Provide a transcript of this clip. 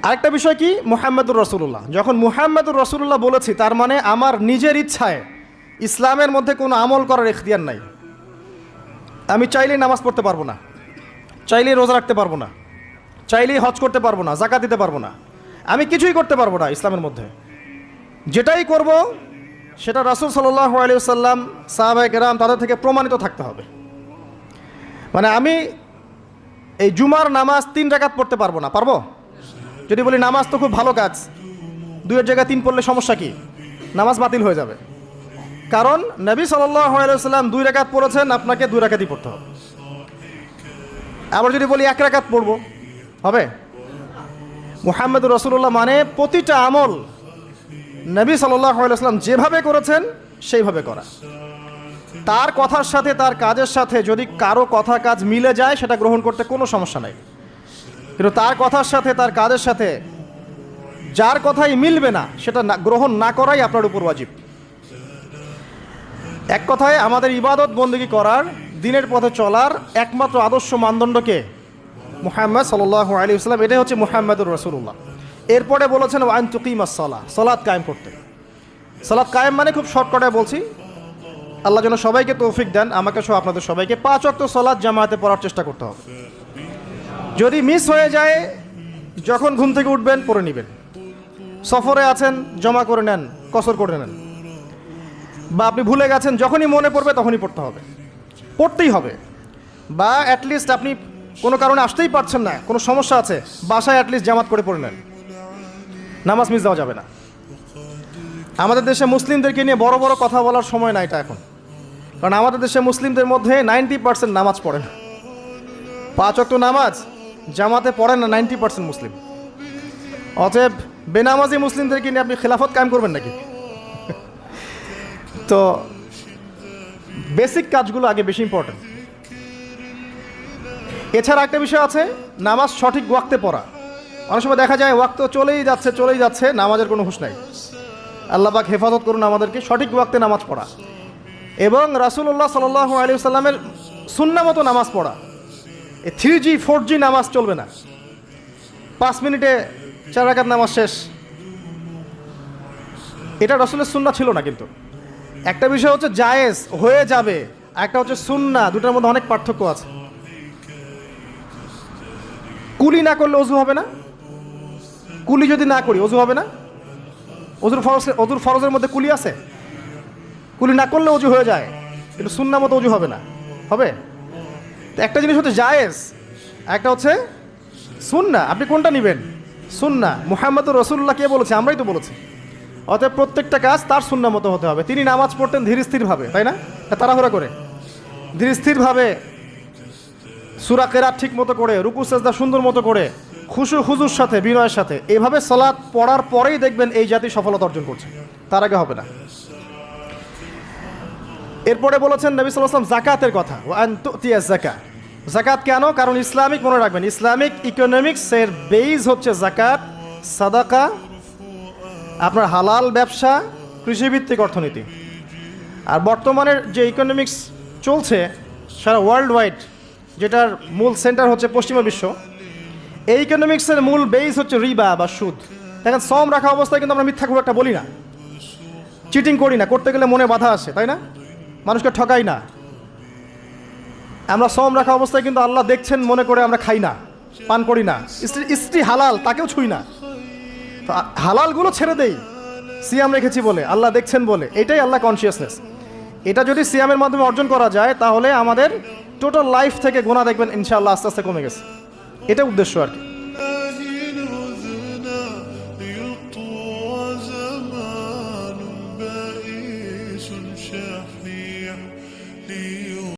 আরেকটা বিষয় কি, মুহাম্মাদুর রাসূলুল্লাহ। যখন মুহাম্মাদুর রাসূলুল্লাহ বলেছি, তার মানে আমার নিজের ইচ্ছায় ইসলামের মধ্যে কোনো আমল করার ইখতিয়ার নাই। আমি চাইলেই নামাজ পড়তে পারবো না, চাইলেই রোজা রাখতে পারবো না, চাইলেই হজ করতে পারবো না, যাকাত দিতে পারবো না, আমি কিছুই করতে পারবো না ইসলামের মধ্যে। যেটাই করব সেটা রাসূল সাল্লাল্লাহু আলাইহি ওয়াসাল্লাম, সাহাবায়ে কেরাম তাদের থেকে প্রমাণিত থাকতে হবে। মানে আমি এই জুমার নামাজ 3 রাকাত পড়তে পারবো না, পারবো? যদি বলি নামাজ তো খুব ভালো কাজ, 2-এর জায়গায় 3 পড়লে সমস্যা কি? নামাজ বাতিল হয়ে যাবে। কারণ নবী সাল্লাল্লাহু আলাইহি ওয়াসাল্লাম 2 রাকাত পড়েছেন, আপনাকে 2 রাকাতই পড়তে হবে। আবার যদি বলি 1 রাকাত পড়বো, হবে? মুহাম্মাদুর রাসূলুল্লাহ মানে প্রতিটা আমল নবী সাল্লাল্লাহু আলাইহি ওয়াসাল্লাম যেভাবে করেছেন সেইভাবে করা। তার কথার সাথে তার কাজের সাথে যদি কারো কথা কাজ মিলে যায় সেটা গ্রহণ করতে কোনো সমস্যা নাই, কিন্তু তার কথার সাথে তার কাজের সাথে যার কথাই মিলবে না সেটা গ্রহণ না করাই আপনার উপর ওয়াজিব। এক কথায় আমাদের ইবাদত বন্দেগী করার, দিনের পথে চলার একমাত্র আদর্শ মানদণ্ডকে মুহাম্মদ সাল্লাল্লাহু আলাইহি ওয়াসাল্লাম, এটাই হচ্ছে মুহাম্মাদুর রাসূলুল্লাহ। এরপরে বলেছেন ওয়া আন তুকিমাস সালাহ, সালাত কায়েম করতে। সালাত কায়েম মানে খুব শর্টকাটে বলছি, আল্লাহ যেন সবাইকে তৌফিক দেন, আমাকে সহ আপনাদের সবাইকে 5 ওয়াক্ত সালাত জামাতে পড়ার চেষ্টা করতে হবে। যদি মিস হয়ে যায়, যখন ঘুম থেকে উঠবেন পড়ে নেবেন। সফরে আছেন, জমা করে নেন, কসর করে নেন। বা আপনি ভুলে গেছেন, যখনই মনে পড়বে তখনই পড়তে হবে, পড়তেই হবে। বা অ্যাটলিস্ট আপনি কোনো কারণে আসতেই পারছেন না, কোনো সমস্যা আছে, বাসায় অ্যাটলিস্ট জামাত করে পড়ে নেন, নামাজ মিস দেওয়া যাবে না। আমাদের দেশে মুসলিমদেরকে নিয়ে বড় বড় কথা বলার সময় না এটা এখন, কারণ আমাদের দেশে মুসলিমদের মধ্যে 90% নামাজ পড়ে না। 5 ওয়াক্ত নামাজ জামাতে পড়েন না 90% মুসলিম। অতএব বেনামাজি মুসলিমদেরকে নিয়ে আপনি খেলাফত কায়েম করবেন নাকি? তো বেসিক কাজগুলো আগে বেশি ইম্পর্টেন্ট। এছাড়া একটা বিষয় আছে, নামাজ সঠিক ওয়াক্তে পড়া। অনেক সময় দেখা যায় ওয়াক্ত চলেই যাচ্ছে, নামাজের কোনো হুঁশ নাই। আল্লাহ পাক হেফাজত করুন আমাদেরকে, সঠিক ওয়াক্তে নামাজ পড়া এবং রাসূলুল্লাহ সাল্লাল্লাহু আলাইহি ওয়াসাল্লামের সুন্নাহ মতো নামাজ পড়া। 3G 4G নামাজ চলবে না। 5 মিনিটে 4 রাকাত নামাজ শেষ, এটা রাসূলের সুন্নাহ ছিল না। কিন্তু একটা বিষয় হচ্ছে জায়েজ হয়ে যাবে, একটা হচ্ছে সুন্নাহ, দুটার মধ্যে অনেক পার্থক্য আছে। কুলি না করলে ওযু হবে না, কুলি যদি না করি ওযু হবে না। অজুর ফরজের মধ্যে কুলি আছে, কুলি না করলে ওযু হয়ে যায়, কিন্তু সুন্নাহ মতো ওযু হবে না, হবে? তো একটা জিনিস হচ্ছে জায়েজ, একটা হচ্ছে সুন্নাহ। আপনি কোনটা নেবেন? সুন্নাহ। মুহাম্মাদুর রাসূলুল্লাহ কে বলেছে? আমরাই তো বলেছি। অতএব প্রত্যেকটা কাজ তার সুন্নাহ মতো হতে হবে। তিনি নামাজ পড়তেন ধীর স্থিরভাবে, তাই না? তাড়াহুড়া করে ধীর স্থিরভাবে, সূরা কেরাত ঠিক মতো করে, রুকু সেজদা সুন্দর মতো করে, খুশু খুজুর সাথে, বিনয়ের সাথে। এভাবে সালাত পড়ার পরেই দেখবেন এই জাতি সফলতা অর্জন করছে, তার আগে হবে না। এরপরে বলেছেন নবী সাল্লাল্লাহু আলাইহি ওয়াসাল্লাম যাকাতের কথা, ওয়া আন তুতিয়াজ যাকাত। যাকাত কেন? কারণ ইসলামিক, মনে রাখবেন, ইসলামিক ইকোনমিক্সের বেস হচ্ছে যাকাত, সাদাকা, আপনার হালাল ব্যবসা, কৃষিভিত্তিক অর্থনীতি। আর বর্তমানের যে ইকোনমিক্স চলছে সারা ওয়ার্ল্ড ওয়াইড, যেটার মূল সেন্টার হচ্ছে পশ্চিমা বিশ্ব, এই ইকোনমিক্সের মূল বেস হচ্ছে রিবা বা সুদ। দেখেন, সম রাখা অবস্থায় কিন্তু আমরা মিথ্যা খুব একটা বলি না, চিটিং করি না, করতে গেলে মনে বাধা আসে, তাই না? মানুষকে ঠকাই না। আমরা সম রাখা অবস্থায় কিন্তু আল্লাহ দেখছেন মনে করে আমরা খাই না, পান করি না, স্ত্রী হালাল তাকেও ছুঁই না। তো হালালগুলো ছেড়ে দেই সিয়াম রেখেছি বলে, আল্লাহ দেখছেন বলে, এটাই আল্লাহ কনসিয়াসনেস। এটা যদি সিয়ামের মাধ্যমে অর্জন করা যায়, তাহলে আমাদের টোটাল লাইফ থেকে গুনাহ দেখবেন ইনশাআল্লাহ আস্তে আস্তে কমে গেছে। এটা উদ্দেশ্য আর কি।